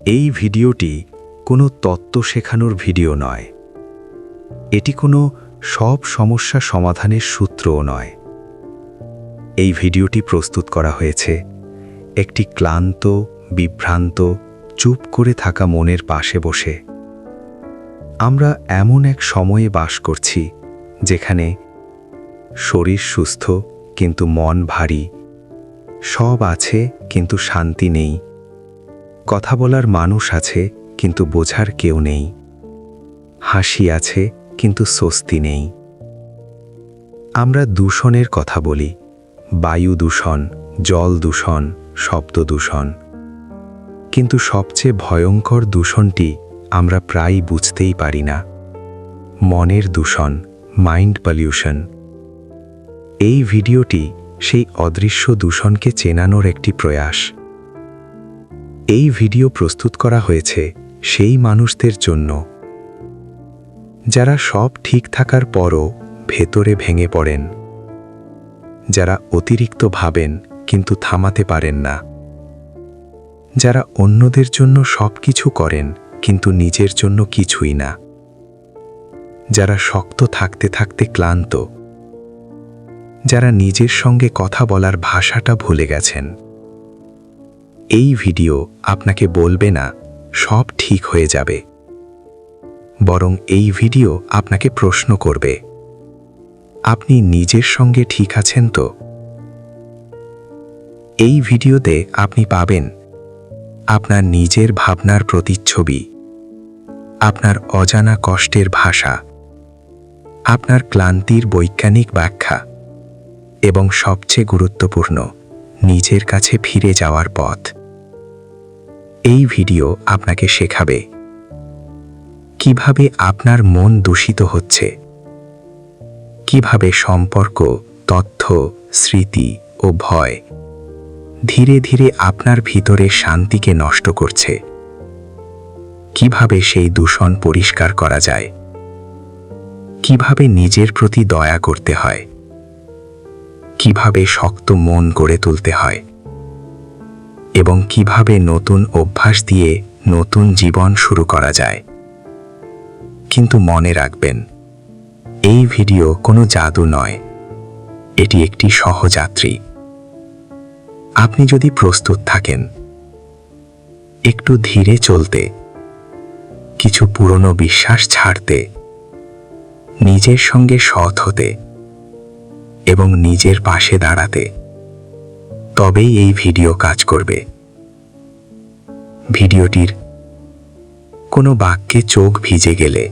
এই ভিডিওটি কোনো তত্ত্ব শেখানোর ভিডিও নয়। এটি কোনো সব সমস্যা সমাধানের সূত্রও নয়। এই ভিডিওটি প্রস্তুত করা হয়েছে একটি ক্লান্ত, বিভ্রান্ত, চুপ করে থাকা মনের পাশে বসে। আমরা এমন এক সময়ে বাস করছি যেখানে শরীর সুস্থ কিন্তু মন ভারী, সব আছে কিন্তু শান্তি নেই, কথা বলার মানুষ আছে কিন্তু বোঝার কেউ নেই, হাসি আছে কিন্তু স্বস্তি নেই। আমরা দূষণের কথা বলি, বায়ু দূষণ, জল দূষণ, শব্দ দূষণ, কিন্তু সবচেয়ে ভয়ঙ্কর দূষণটি আমরা প্রায় বুঝতেই পারি না, মনের দূষণ, মাইন্ড পলিউশন। এই ভিডিওটি সেই অদৃশ্য দূষণকে চেনানোর একটি প্রয়াস। এই ভিডিও প্রস্তুত করা হয়েছে সেই মানুষদের জন্য যারা সব ঠিক থাকার পরও ভেতরে ভেঙে পড়েন, যারা অতিরিক্ত ভাবেন কিন্তু থামাতে পারেন না, যারা অন্যদের জন্য সব কিছু করেন কিন্তু নিজের জন্য কিছুই না, যারা শক্ত থাকতে থাকতে ক্লান্ত, যারা নিজের সঙ্গে কথা বলার ভাষাটা ভুলে গেছেন। এই ভিডিও আপনাকে বলবে না সব ঠিক হয়ে যাবে, বরং এই ভিডিও আপনাকে প্রশ্ন করবে, আপনি নিজের সঙ্গে ঠিক আছেন তো? এই ভিডিওতে আপনি পাবেন আপনার নিজের ভাবনার প্রতিচ্ছবি, আপনার অজানা কষ্টের ভাষা, আপনার ক্লান্তির বৈজ্ঞানিক ব্যাখ্যা এবং সবচেয়ে গুরুত্বপূর্ণ, নিজের কাছে ফিরে যাওয়ার পথ। এই ভিডিও আপনাকে শেখাবে কিভাবে আপনার মন দূষিত হচ্ছে, কিভাবে সম্পর্ক, তথ্য, স্মৃতি ও ভয় ধীরে ধীরে আপনার ভিতরে শান্তিকে নষ্ট করছে, কিভাবে সেই দূষণ পরিষ্কার করা যায়, কিভাবে নিজের প্রতি দয়া করতে হয়, কিভাবে শক্ত মন গড়ে তুলতে হয় এবং কিভাবে নতুন অভ্যাস দিয়ে নতুন জীবন শুরু করা যায়। কিন্তু মনে রাখবেন, এই ভিডিও কোনো জাদু নয়, এটি একটি সহযাত্রী। আপনি যদি প্রস্তুত থাকেন একটু ধীরে চলতে, কিছু পুরনো বিশ্বাস ছাড়তে, নিজের সঙ্গে সৎ হতে এবং নিজের পাশে দাঁড়াতে, তবেই এই ভিডিও কাজ করবে। ভিডিওটির কোনো বাক্যে চোখ ভিজে গেলে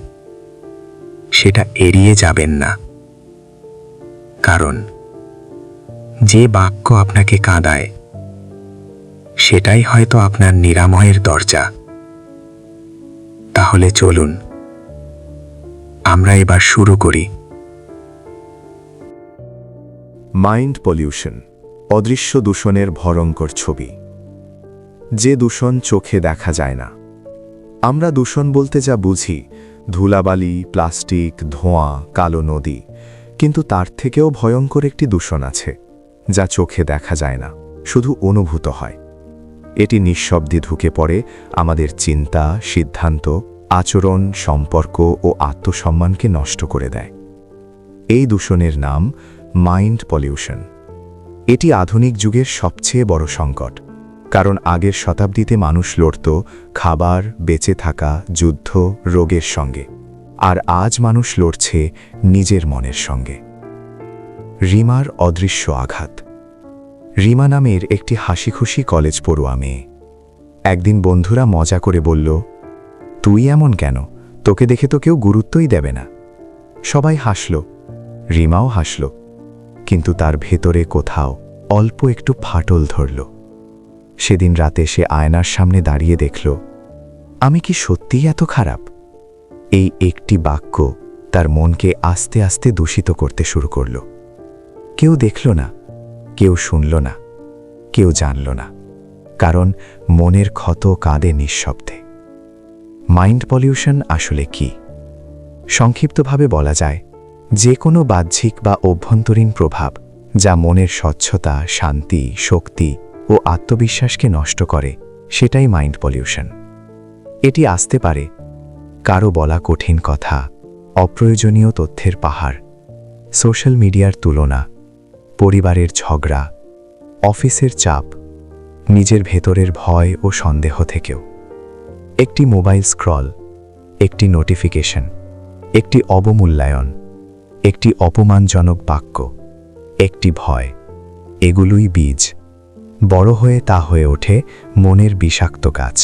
সেটা এড়িয়ে যাবেন না, কারণ যে বাক্য আপনাকে কাঁদায় সেটাই হয়তো আপনার নিরাময়ের দরজা। তাহলে চলুন আমরা এবার শুরু করি। মাইন্ড পলিউশন, অদৃশ্য দূষণের ভয়ঙ্কর ছবি। যে দূষণ চোখে দেখা যায় না। আমরা দূষণ বলতে যা বুঝি, ধুলাবালি, প্লাস্টিক, ধোঁয়া, কালো নদী, কিন্তু তার থেকেও ভয়ঙ্কর একটি দূষণ আছে যা চোখে দেখা যায় না, শুধু অনুভূত হয়। এটি নিঃশব্দে ঢুকে পড়ে আমাদের চিন্তা, সিদ্ধান্ত, আচরণ, সম্পর্ক ও আত্মসম্মানকে নষ্ট করে দেয়। এই দূষণের নাম মাইন্ড পলিউশন। এটি আধুনিক যুগের সবচেয়ে বড় সংকট, কারণ আগের শতাব্দীতে মানুষ লড়ত খাবার, বেঁচে থাকা, যুদ্ধ, রোগের সঙ্গে, আর আজ মানুষ লড়ছে নিজের মনের সঙ্গে। রিমার অদৃশ্য আঘাত। রিমা নামের একটি হাসিখুশি কলেজ পড়ুয়া মেয়ে। একদিন বন্ধুরা মজা করে বলল, তুই এমন কেন? তোকে দেখে তো কেউ গুরুত্বই দেবে না। সবাই হাসল, রিমাও হাসল, কিন্তু তার ভেতরে কোথাও অল্প একটু ফাটল ধরল। সেদিন রাতে সে আয়নার সামনে দাঁড়িয়ে দেখল, আমি কি সত্যিই এত খারাপ? এই একটি বাক্য তার মনকে আস্তে আস্তে দূষিত করতে শুরু করল। কেউ দেখল না, কেউ শুনল না, কেউ জানল না, কারণ মনের ক্ষত কাঁদে নিঃশব্দে। মাইন্ড পলিউশন আসলে কি? সংক্ষিপ্তভাবে বলা যায়, যে কোনো বাহ্যিক বা অভ্যন্তরীণ প্রভাব যা মনের স্বচ্ছতা, শান্তি, শক্তি ও আত্মবিশ্বাসকে নষ্ট করে, সেটাই মাইন্ড পলিউশন। এটি আসতে পারে কারো বলা কঠিন কথা, অপ্রয়োজনীয় তথ্যের পাহাড়, সোশ্যাল মিডিয়ার তুলনা, পরিবারের ঝগড়া, অফিসের চাপ, নিজের ভেতরের ভয় ও সন্দেহ থেকেও। একটি মোবাইল স্ক্রল, একটি নোটিফিকেশন, একটি অবমূল্যায়ন, একটি অপমানজনক বাক্য, একটি ভয়, এগুলোই বীজ। বড় হয়ে তা হয়ে ওঠে মনের বিষাক্ত গাছ।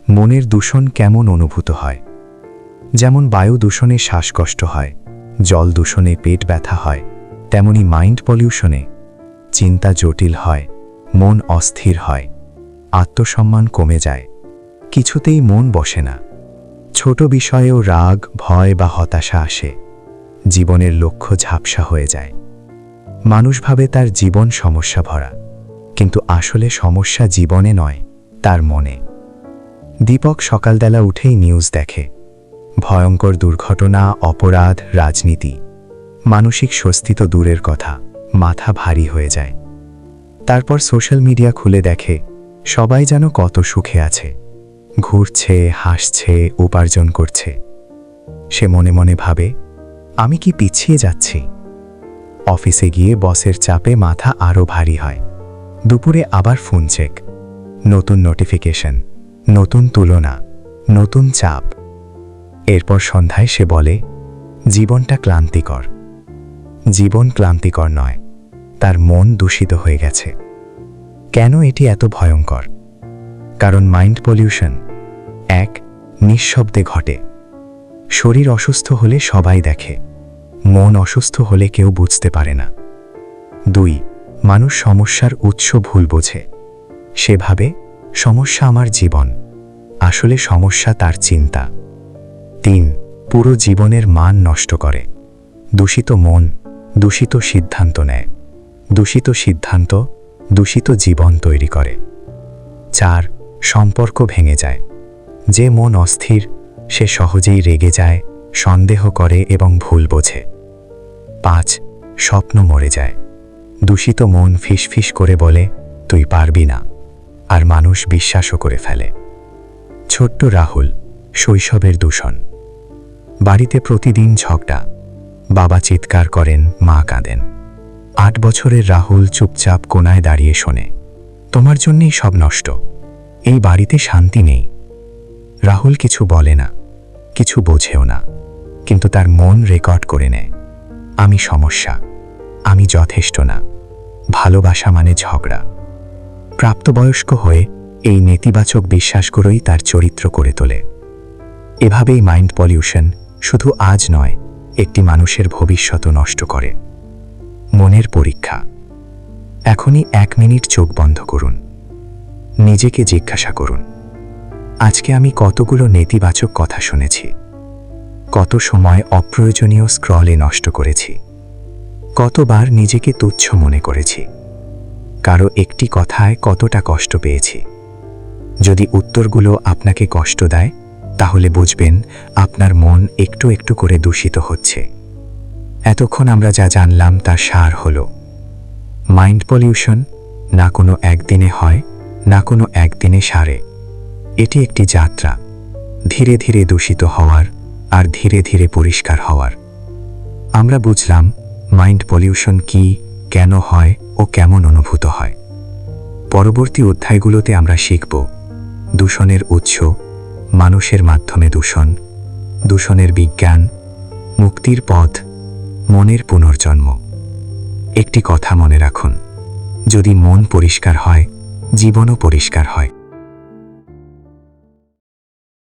মনের দূষণ কেমন অনুভূত হয়? যেমন বায়ু দূষণে শ্বাসকষ্ট হয়, জল দূষণে পেট ব্যথা হয়, তেমনি মাইন্ড পলিউশনে চিন্তা জটিল হয়, মন অস্থির হয়, আত্মসম্মান কমে যায়, কিছুতেই মন বসে না। ছোট বিষয়েও রাগ, ভয় বা হতাশা আসে, জীবনের লক্ষ্য ঝাপসা হয়ে যায়। মানুষ ভাবে তার জীবন সমস্যা ভরা, কিন্তু আসলে সমস্যা জীবনে নয়, তার মনে। দীপক সকালবেলা উঠেই নিউজ দেখে, ভয়ঙ্কর দুর্ঘটনা, অপরাধ, রাজনীতি। মানসিক স্বস্তি তো দূরের কথা, মাথা ভারী হয়ে যায়। তারপর সোশ্যাল মিডিয়া খুলে দেখে সবাই যেন কত সুখে আছে, ঘুরছে, হাসছে, উপার্জন করছে। সে মনে মনে ভাবে, আমি কি পিছিয়ে যাচ্ছি? অফিসে গিয়ে বসের চাপে মাথা আরও ভারী হয়। দুপুরে আবার ফোন চেক, নতুন নোটিফিকেশন, নতুন তুলনা, নতুন চাপ। এরপর সন্ধ্যায় সে বলে, জীবনটা ক্লান্তিকর। জীবন ক্লান্তিকর নয়, তার মন দূষিত হয়ে গেছে। কেন এটি এত ভয়ঙ্কর? কারণ মাইন্ড পলিউশন 1. নিঃশব্দে ঘটে। শরীর অসুস্থ হলে সবাই দেখে, মন অসুস্থ হলে কেউ বুঝতে পারে না। 2. মানুষ সমস্যার উৎস ভুল বোঝে। সে ভাবে সমস্যা আমার জীবন, আসলে সমস্যা তার চিন্তা। 3. পুরো জীবনের মান নষ্ট করে। দূষিত মন দূষিত সিদ্ধান্ত নেয়, দূষিত সিদ্ধান্ত দূষিত জীবন তৈরি করে। 4. সম্পর্ক ভেঙে যায়। যে মন অস্থির সে সহজেই রেগে যায়, সন্দেহ করে এবং ভুল বোঝে। 5. স্বপ্ন মরে যায়। দূষিত মন ফিসফিস করে বলে, তুই পারবি না, আর মানুষ বিশ্বাসও করে ফেলে। ছোট্ট রাহুল, শৈশবের দূষণ। বাড়িতে প্রতিদিন ঝগড়া, বাবা চিৎকার করেন, মা কাঁদেন। 8 বছরের রাহুল চুপচাপ কোনায় দাঁড়িয়ে শোনে, তোমার জন্যই সব নষ্ট, এই বাড়িতে শান্তি নেই। রাহুল কিছু বলে না, কিছু বোঝেও না, কিন্তু তার মন রেকর্ড করে নেয়, আমি সমস্যা, আমি যথেষ্ট না, ভালোবাসা মানে ঝগড়া। প্রাপ্তবয়স্ক হয়ে এই নেতিবাচক বিশ্বাসগুলোই তার চরিত্র করে তোলে। এভাবেই মাইন্ড পলিউশন শুধু আজ নয়, একটি মানুষের ভবিষ্যৎ নষ্ট করে। মনের পরীক্ষা। এখনই 1 মিনিট চোখ বন্ধ করুন, নিজেকে জিজ্ঞাসা করুন, আজকে আমি কতগুলো নেতিবাচক কথা শুনেছি, কত সময় অপ্রয়োজনীয় স্ক্রলে নষ্ট করেছি, কতবার নিজেকে তুচ্ছ মনে করেছি, কারো একটি কথায় কতটা কষ্ট পেয়েছি। যদি উত্তরগুলো আপনাকে কষ্ট দেয়, তাহলে বুঝবেন আপনার মন একটু একটু করে দূষিত হচ্ছে। এতক্ষণ আমরা যা জানলাম তার সার হলো, মাইন্ড পলিউশন না কোনো একদিনে হয়, না কোনো একদিনে সারে। এটি একটি যাত্রা, ধীরে ধীরে দূষিত হওয়ার আর ধীরে ধীরে পরিষ্কার হওয়ার। আমরা বুঝলাম মাইন্ড পলিউশন কি, কেন হয় ও কেমন অনুভূত হয়। পরবর্তী অধ্যায়গুলোতে আমরা শিখব দূষণের উৎস, মানুষের মাধ্যমে দূষণ, দূষণের বিজ্ঞান, মুক্তির পথ, মনের পুনর্জন্ম। একটি কথা মনে রাখুন, যদি মন পরিষ্কার হয়, জীবনও পরিষ্কার হয়।